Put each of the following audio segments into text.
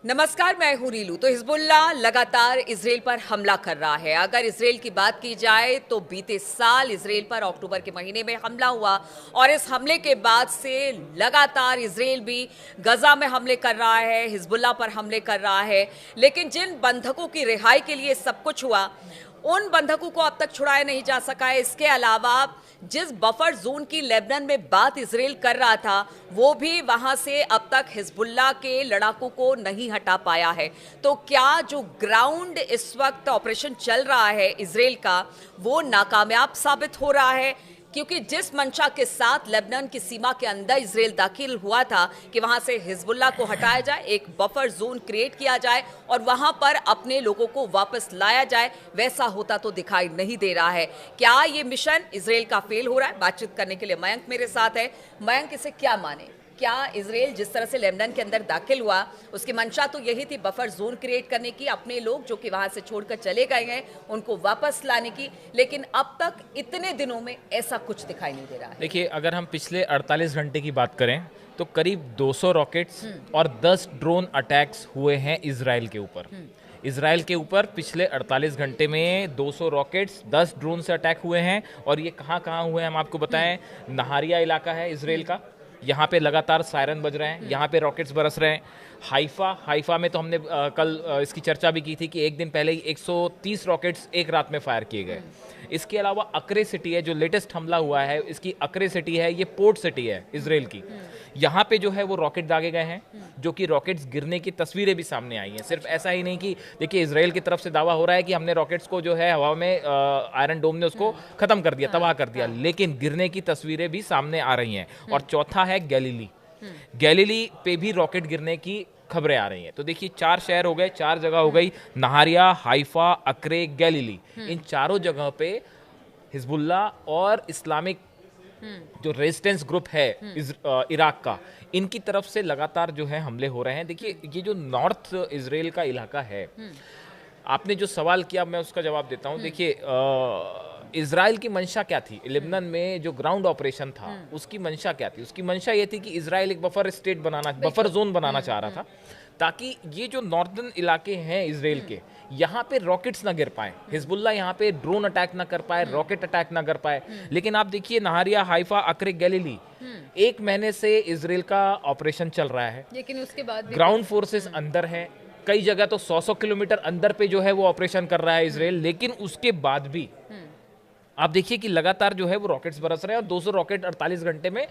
नमस्कार, मैं हूं रीलू। तो हिजबुल्ला लगातार इजराइल पर हमला कर रहा है। अगर इजराइल की बात की जाए तो बीते साल इजराइल पर अक्टूबर के महीने में हमला हुआ और इस हमले के बाद से लगातार इजराइल भी गजा में हमले कर रहा है, हिजबुल्ला पर हमले कर रहा है। लेकिन जिन बंधकों की रिहाई के लिए सब कुछ हुआ, उन बंधकों को अब तक छुड़ाया नहीं जा सका है। इसके अलावा जिस बफर जोन की लेबनान में बात इजराइल कर रहा था, वो भी वहां से अब तक हिजबुल्ला के लड़ाकों को नहीं हटा पाया है। तो क्या जो ग्राउंड इस वक्त ऑपरेशन चल रहा है इजराइल का, वो नाकामयाब साबित हो रहा है? क्योंकि जिस मंशा के साथ लेबनान की सीमा के अंदर इजराइल दाखिल हुआ था कि वहां से हिजबुल्ला को हटाया जाए, एक बफर जोन क्रिएट किया जाए और वहां पर अपने लोगों को वापस लाया जाए, वैसा होता तो दिखाई नहीं दे रहा है। क्या ये मिशन इजराइल का फेल हो रहा है? बातचीत करने के लिए मयंक मेरे साथ है। मयंक, इसे क्या माने? क्या इजराइल जिस तरह से लेबनान के अंदर दाखिल हुआ, उसकी मंशा तो यही थी बफर जोन क्रिएट करने की, अपने लोग जो कि वहां से छोड़कर चले गए हैं उनको वापस लाने की, लेकिन अब तक इतने दिनों में ऐसा कुछ दिखाई नहीं दे रहा है। देखिए, अगर हम पिछले 48 घंटे की बात करें तो करीब 200 रॉकेट्स और 10 ड्रोन अटैक्स हुए हैं इजराइल के ऊपर। इजराइल के ऊपर पिछले 48 घंटे में 200 रॉकेट्स 10 ड्रोन से अटैक हुए हैं। और ये कहाँ कहाँ हुए हैं हम आपको बताएं। नहारिया इलाका है इजराइल का, यहाँ पे लगातार सायरन बज रहे हैं, यहाँ पे रॉकेट्स बरस रहे हैं। हाइफा में तो हमने कल इसकी चर्चा भी की थी कि एक दिन पहले ही 130 रॉकेट्स एक रात में फायर किए गए। इसके अलावा अक्रे सिटी है, जो लेटेस्ट हमला हुआ है, इसकी अक्रे सिटी है, ये पोर्ट सिटी है इजराइल की। यहाँ पे जो है वो रॉकेट दागे गए हैं, जो कि रॉकेट्स गिरने की तस्वीरें भी सामने आई हैं। सिर्फ ऐसा ही नहीं कि देखिए, इजराइल की तरफ से दावा हो रहा है कि हमने रॉकेट्स को जो है हवा में आयरन डोम ने उसको खत्म कर दिया, तबाह कर दिया, लेकिन गिरने की तस्वीरें भी सामने आ रही हैं। और चौथा है गैलीली पे भी रॉकेट गिरने की खबरें आ रही हैं। तो देखिए, 4 शहर हो गए, 4 जगह हो गई, नहारिया, हाइफा, अक्रे, गैलीली। इन चारों जगह पे हिजबुल्ला और इस्लामिक जो रेजिस्टेंस ग्रुप है इराक का, इनकी तरफ से लगातार जो है हमले हो रहे हैं। देखिए, ये जो नॉर्थ इजराइल का इलाका है, आपने जो सवाल किया मैं उसका जवाब देता हूँ। देखिए, इजराइल की मंशा क्या थी? लेबनान में जो ग्राउंड ऑपरेशन था उसकी मंशा क्या थी? उसकी मंशा ये थी कि इजराइल एक बफर जोन बनाना चाह रहा था, ताकि ये जो नॉर्दर्न इलाके हैं इजराइल के, यहाँ पे रॉकेट्स ना गिर पाए, हिजबुल्ला यहाँ पे ड्रोन अटैक ना कर पाए, रॉकेट अटैक ना कर पाए। लेकिन आप देखिए, नहारिया, हाइफा, अक्रे, गैलीली, 1 महीने से इजराइल का ऑपरेशन चल रहा है, लेकिन उसके बाद ग्राउंड फोर्सेस अंदर है। कई जगह तो 100-100 किलोमीटर अंदर पे जो है वो ऑपरेशन कर रहा है इजराइल। लेकिन उसके बाद भी आप देखिए कि लगातार जो है वो रॉकेट्स बरस रहे हैं और 200 रॉकेट 48 घंटे में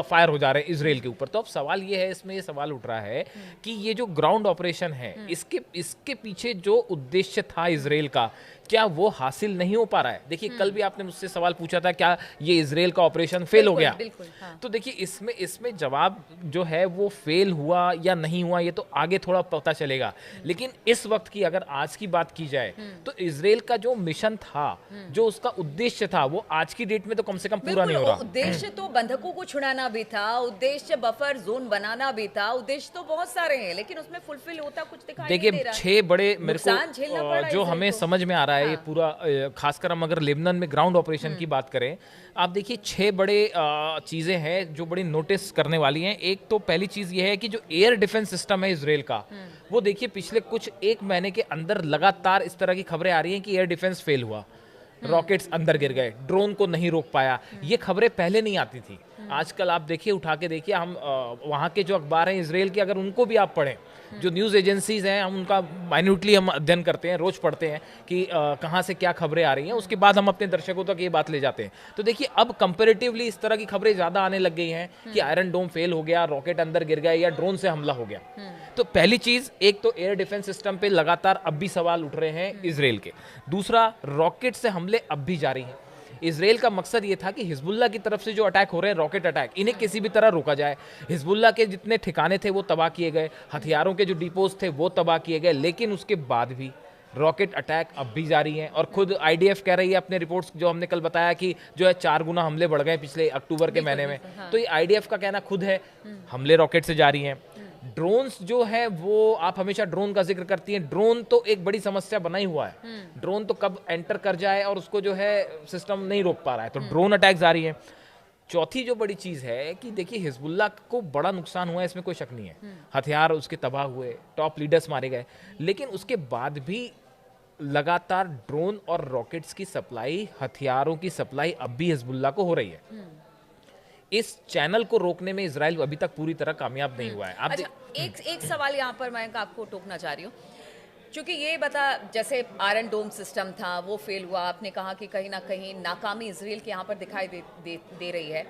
फायर हो जा रहे हैं इजराइल के ऊपर। तो अब सवाल ये है, इसमें ये सवाल उठ रहा है कि ये जो ग्राउंड ऑपरेशन है, इसके पीछे जो उद्देश्य था इजराइल का, क्या वो हासिल नहीं हो पा रहा है? देखिए, कल भी आपने मुझसे सवाल पूछा था, क्या ये इजराइल का ऑपरेशन फेल हो गया? हाँ। तो देखिए, इसमें जवाब जो है वो फेल हुआ या नहीं हुआ, ये तो आगे थोड़ा पता चलेगा। लेकिन इस वक्त की अगर आज की बात की जाए तो इजराइल का जो मिशन था, जो उसका उद्देश्य था, वो आज की डेट में तो कम से कम पूरा नहीं हो रहा। उद्देश्य तो बंधकों को छुड़ाना भी था, उद्देश्य बफर जोन बनाना भी था, उद्देश्य तो बहुत सारे हैं, लेकिन उसमें फुलफिल होता कुछ दिखाई नहीं दे रहा। 6 बड़े मेरे को जो हमें समझ में आ रहा है ये पूरा, खासकर हम अगर लेबनान में ग्राउंड ऑपरेशन की बात करें, आप देखिए 6 बड़े चीजें हैं जो बड़ी नोटिस करने वाली हैं। एक तो पहली चीज ये है कि जो एयर डिफेंस सिस्टम है इजराइल का, वो देखिए पिछले कुछ 1 महीने के अंदर लगातार इस तरह की खबरें आ रही हैं कि एयर डिफेंस फेल हुआ, रॉकेट्स अंदर गिर गए, ड्रोन को नहीं रोक पाया। ये खबरें पहले नहीं आती थी। आजकल आप देखिए, उठा के देखिए, हम वहाँ के जो अखबार हैं इजराइल के, अगर उनको भी आप पढ़ें, जो न्यूज़ एजेंसीज हैं, हम उनका माइन्यूटली हम अध्ययन करते हैं, रोज पढ़ते हैं कि कहाँ से क्या खबरें आ रही हैं, उसके बाद हम अपने दर्शकों तक ये बात ले जाते हैं। तो देखिए, अब कंपैरेटिवली इस तरह की खबरें ज़्यादा आने लग गई हैं कि आयरन डोम फेल हो गया, रॉकेट अंदर गिर गया या ड्रोन से हमला हो गया। तो पहली चीज़, एक तो एयर डिफेंस सिस्टम पे लगातार अब भी सवाल उठ रहे हैं इजराइल के। दूसरा, रॉकेट से हमले अब भी जारी हैं। इजराइल का मकसद ये था कि हिजबुल्ला की तरफ से जो अटैक हो रहे हैं, रॉकेट अटैक, इन्हें किसी भी तरह रोका जाए। हिजबुल्ला के जितने ठिकाने थे वो तबाह किए गए, हथियारों के जो डिपोज थे वो तबाह किए गए, लेकिन उसके बाद भी रॉकेट अटैक अब भी जारी हैं। और खुद आईडीएफ कह रही है अपने रिपोर्ट्स, जो हमने कल बताया कि जो है 4 गुना हमले बढ़ गए पिछले अक्टूबर के महीने में। तो ये आईडीएफ का कहना खुद है, हमले रॉकेट से जारी हैं। ड्रोन्स जो है वो, आप हमेशा ड्रोन का जिक्र करती हैं, ड्रोन तो एक बड़ी समस्या बना ही हुआ है। ड्रोन तो कब एंटर कर जाए और उसको जो है सिस्टम नहीं रोक पा रहा है, तो ड्रोन अटैक जारी है। चौथी जो बड़ी चीज़ है कि देखिए हिजबुल्लाह को बड़ा नुकसान हुआ है, इसमें कोई शक नहीं है। हथियार उसके तबाह हुए, टॉप लीडर्स मारे गए, लेकिन उसके बाद भी लगातार ड्रोन और रॉकेट्स की सप्लाई, हथियारों की सप्लाई अब भी हिजबुल्लाह को हो रही है। इस चैनल को रोकने में इजराइल अभी तक पूरी तरह कामयाब नहीं हुआ है। आप अच्छा, एक सवाल यहाँ पर मैं आपको टोकना चाह रही हूँ, क्योंकि ये बता, जैसे आयरन डोम सिस्टम था वो फेल हुआ, आपने कहा कि कहीं ना कहीं नाकामी इजराइल के यहाँ पर दिखाई दे रही है।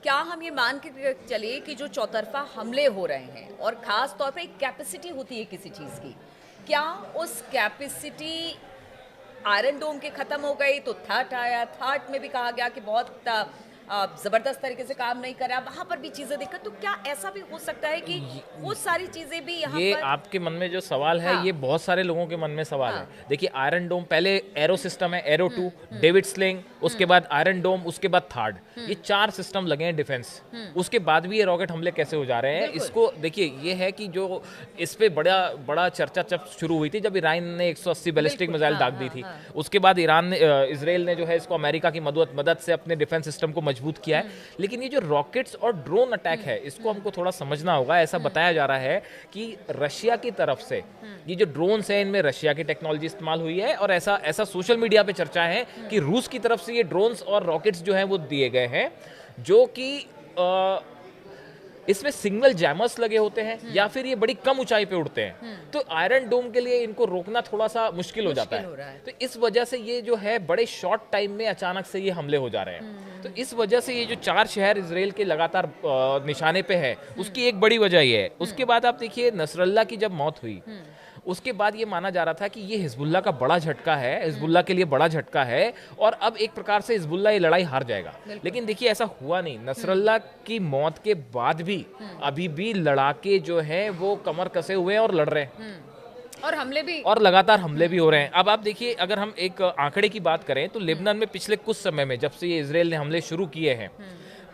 क्या हम ये मान के चले कि जो चौतरफा हमले हो रहे हैं और ख़ास तौर पे एक कैपेसिटी होती है किसी चीज़ की, क्या उस कैपेसिटी आयरन डोम के ख़त्म हो गई तो थाट आया, थाट में भी कहा गया कि बहुत ज़बरदस्त तरीके से काम नहीं कर रहा, वहाँ पर भी चीज़ें दिक्कत, तो क्या ऐसा भी हो सकता है कि वो सारी चीज़ें भी यहाँ ये पर आपके मन में जो सवाल है, हाँ। ये बहुत सारे लोगों के मन में सवाल हाँ। है। देखिए आयरन डोम, पहले एरो सिस्टम है, एरो 2, डेविड स्लिंग, उसके बाद आयरन डोम, उसके बाद थार्ड, ये 4 सिस्टम लगे हैं डिफेंस। उसके बाद भी ये रॉकेट हमले कैसे हो जा रहे हैं, इसको देखिए। ये है कि जो इस पे बड़ा बड़ा चर्चा जब शुरू हुई थी, जब ईरान ने 180 बैलिस्टिक मिसाइल दाग दी थी, उसके बाद ईरान ने इजराइल ने जो है इसको अमेरिका की मदद से अपने डिफेंस सिस्टम को मजबूत किया है। लेकिन ये जो रॉकेट्स और ड्रोन अटैक है, इसको हमको थोड़ा समझना होगा। ऐसा बताया जा रहा है कि रशिया की तरफ से ये जो ड्रोन्स है, इनमें रशिया की टेक्नोलॉजी इस्तेमाल हुई है, और ऐसा सोशल मीडिया पे चर्चा है कि रूस की तरफ से ये ड्रोन्स और रॉकेट्स जो हैं वो दिए गए हैं, जो कि इसमें सिग्नल जैमर्स लगे होते हैं या फिर ये बड़ी कम ऊंचाई पे उड़ते हैं। तो आयरन डोम के लिए इनको रोकना थोड़ा सा मुश्किल हो जाता है। तो इस वजह से ये जो है बड़े शॉर्ट टाइम में अचानक से ये हमले हो जा रहे हैं। तो इस वजह से ये जो 4 शहर इजराइल के लगातार निशाने पे है, उसकी एक बड़ी वजह ये है। उसके बाद आप देखिए नसरल्ला की जब मौत हुई, उसके बाद ये माना जा रहा था कि ये हिजबुल्लाह का बड़ा झटका है, हिजबुल्लाह के लिए बड़ा झटका है, और अब एक प्रकार से हिजबुल्लाह ये लड़ाई हार जाएगा। लेकिन देखिए ऐसा हुआ नहीं। नसरल्ला की मौत के बाद भी अभी भी लड़ाके जो है वो कमर कसे हुए हैं और लड़ रहे हैं, और लगातार हमले भी हो रहे हैं। अब आप देखिए, अगर हम एक आंकड़े की बात करें तो लेबनान में पिछले कुछ समय में, जब से ये इजराइल ने हमले शुरू किए हैं,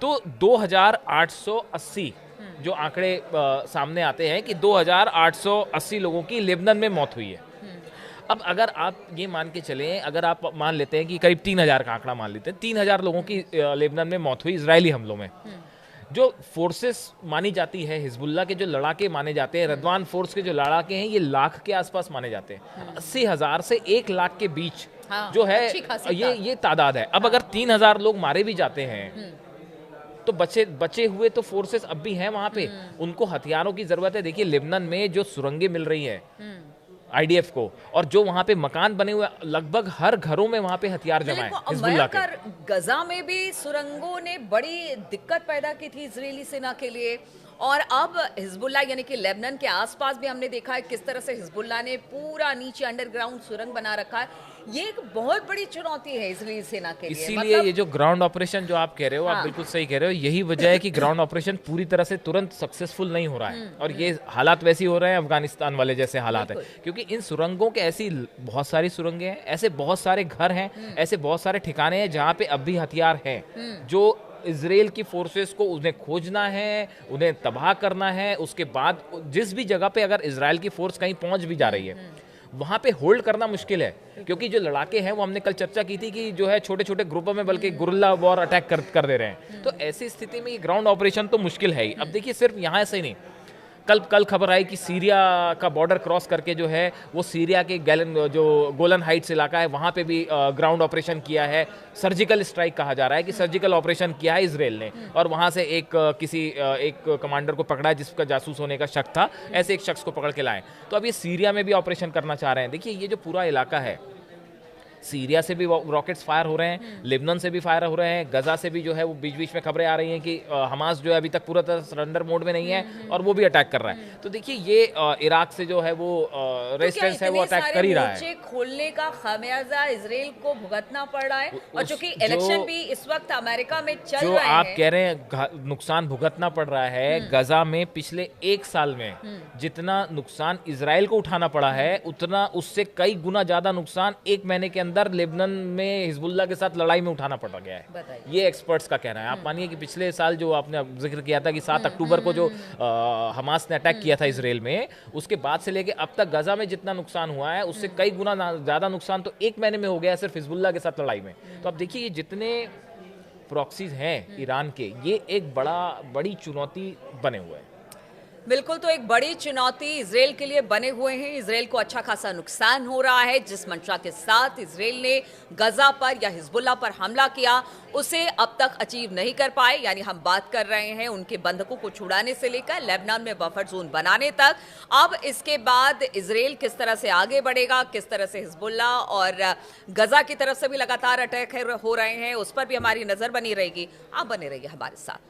तो 2880 जो आंकड़े सामने आते हैं कि 2880 लोगों की लेबनान में मौत हुई है। अब अगर आप ये मान के चलें, अगर आप मान लेते हैं कि करीब 3000 का आंकड़ा मान लेते हैं, 3000 लोगों की लेबनान में मौत हुई इजरायली हमलों में। जो फोर्सेस मानी जाती है हिजबुल्लाह के, जो लड़ाके माने जाते हैं, रदवान फोर्स के जो लड़ाके हैं, ये लाख के आसपास माने जाते हैं। 80,000 से 1 लाख के बीच जो है ये तादाद है। अब अगर 3000 लोग मारे भी जाते हैं तो बचे हुए तो फोर्सेस अब भी हैं वहां पे, उनको हथियारों की जरूरत है। देखिए लेबनान में जो सुरंगें मिल रही हैं आईडीएफ को, और जो वहां पे मकान बने हुए, लगभग हर घरों में वहां पे हथियार जमा है हिजबुल्लाह के। गजा में भी सुरंगों ने बड़ी दिक्कत पैदा की थी इजरायली सेना के लिए, और अब हिजबुल्लाह यानी कि लेबनान के आसपास भी हमने देखा है किस तरह से हिजबुल्लाह ने पूरा नीचे अंडरग्राउंड सुरंग बना रखा है। ये एक बहुत बड़ी चुनौती है इजरायली सेना के लिए। इसीलिए ये जो ग्राउंड ऑपरेशन जो आप कह रहे हो, आप बिल्कुल सही कह रहे हो, यही वजह है कि ग्राउंड ऑपरेशन पूरी तरह से तुरंत सक्सेसफुल नहीं हो रहा है। और ये हालात वैसे हो रहे हैं अफगानिस्तान वाले जैसे हालात है, क्योंकि इन सुरंगों के ऐसी बहुत सारी सुरंगें हैं, ऐसे बहुत सारे घर हैं, ऐसे बहुत सारे ठिकाने हैं जहाँ पे अब भी हथियार हैं, जो इजराइल की फोर्सेस को उन्हें खोजना है, उन्हें तबाह करना है। उसके बाद जिस भी जगह पे अगर इजराइल की फोर्स कहीं पहुंच भी जा रही है, वहां पे होल्ड करना मुश्किल है, क्योंकि जो लड़ाके हैं वो हमने कल चर्चा की थी कि जो है छोटे छोटे ग्रुपों में बल्कि गुरिल्ला वॉर अटैक कर दे रहे हैं। तो ऐसी स्थिति में ये ग्राउंड ऑपरेशन तो मुश्किल है ही। अब देखिए सिर्फ यहाँ ऐसे ही नहीं, कल खबर आई कि सीरिया का बॉर्डर क्रॉस करके जो है वो सीरिया के जो गोलन हाइट्स इलाका है, वहाँ पे भी ग्राउंड ऑपरेशन किया है। सर्जिकल स्ट्राइक कहा जा रहा है कि सर्जिकल ऑपरेशन किया है इजराइल ने, और वहाँ से एक कमांडर को पकड़ा है जिसका जासूस होने का शक था। ऐसे एक शख्स को पकड़ के लाए। तो अब ये सीरिया में भी ऑपरेशन करना चाह रहे हैं। देखिए ये जो पूरा इलाका है, सीरिया से भी रॉकेट्स फायर हो रहे हैं, लेबनान से भी फायर हो रहे हैं, गजा से भी जो है वो बीच बीच में खबरें आ रही हैं कि हमास जो है अभी तक पूरा तरह सरेंडर मोड में नहीं है और वो भी अटैक कर रहा है। तो देखिए ये इराक से जो है वो रेजिस्टेंस है वो अटैक कर ही रहा है। खोलने का खामियाजा इजराइल को भुगतना पड़ रहा है, और चूंकि इलेक्शन भी इस वक्त अमेरिका में चल रहे हैं, जो आप कह रहे हैं नुकसान भुगतना पड़ रहा है, गजा में पिछले 1 साल में जितना नुकसान इजराइल को उठाना पड़ा है, उतना उससे कई गुना ज्यादा नुकसान 1 महीने के अंदर लेबनान में हिजबुल्लाह के साथ लड़ाई में उठाना पड़ गया है। ये एक्सपर्ट्स का कहना है। आप मानिए कि पिछले साल जो आपने जिक्र किया था कि 7 अक्टूबर को जो हमास ने अटैक किया था इजराइल में, उसके बाद से लेके अब तक गजा में जितना नुकसान हुआ है उससे कई गुना ज्यादा नुकसान तो 1 महीने में हो गया सिर्फ हिजबुल्लाह के साथ लड़ाई में। तो अब देखिए ये जितने प्रॉक्सीज हैं ईरान के, ये एक बड़ी चुनौती बने हुए हैं। बिल्कुल, तो एक बड़ी चुनौती इजराइल के लिए बने हुए हैं। इजराइल को अच्छा खासा नुकसान हो रहा है। जिस मंशा के साथ इजराइल ने गजा पर या हिजबुल्लाह पर हमला किया, उसे अब तक अचीव नहीं कर पाए। यानी हम बात कर रहे हैं उनके बंधकों को छुड़ाने से लेकर लेबनान में बफर जोन बनाने तक। अब इसके बाद इजराइल किस तरह से आगे बढ़ेगा, किस तरह से हिजबुल्लाह और गजा की तरफ से भी लगातार अटैक हो रहे हैं, उस पर भी हमारी नजर बनी रहेगी। आप बने रहिए हमारे साथ।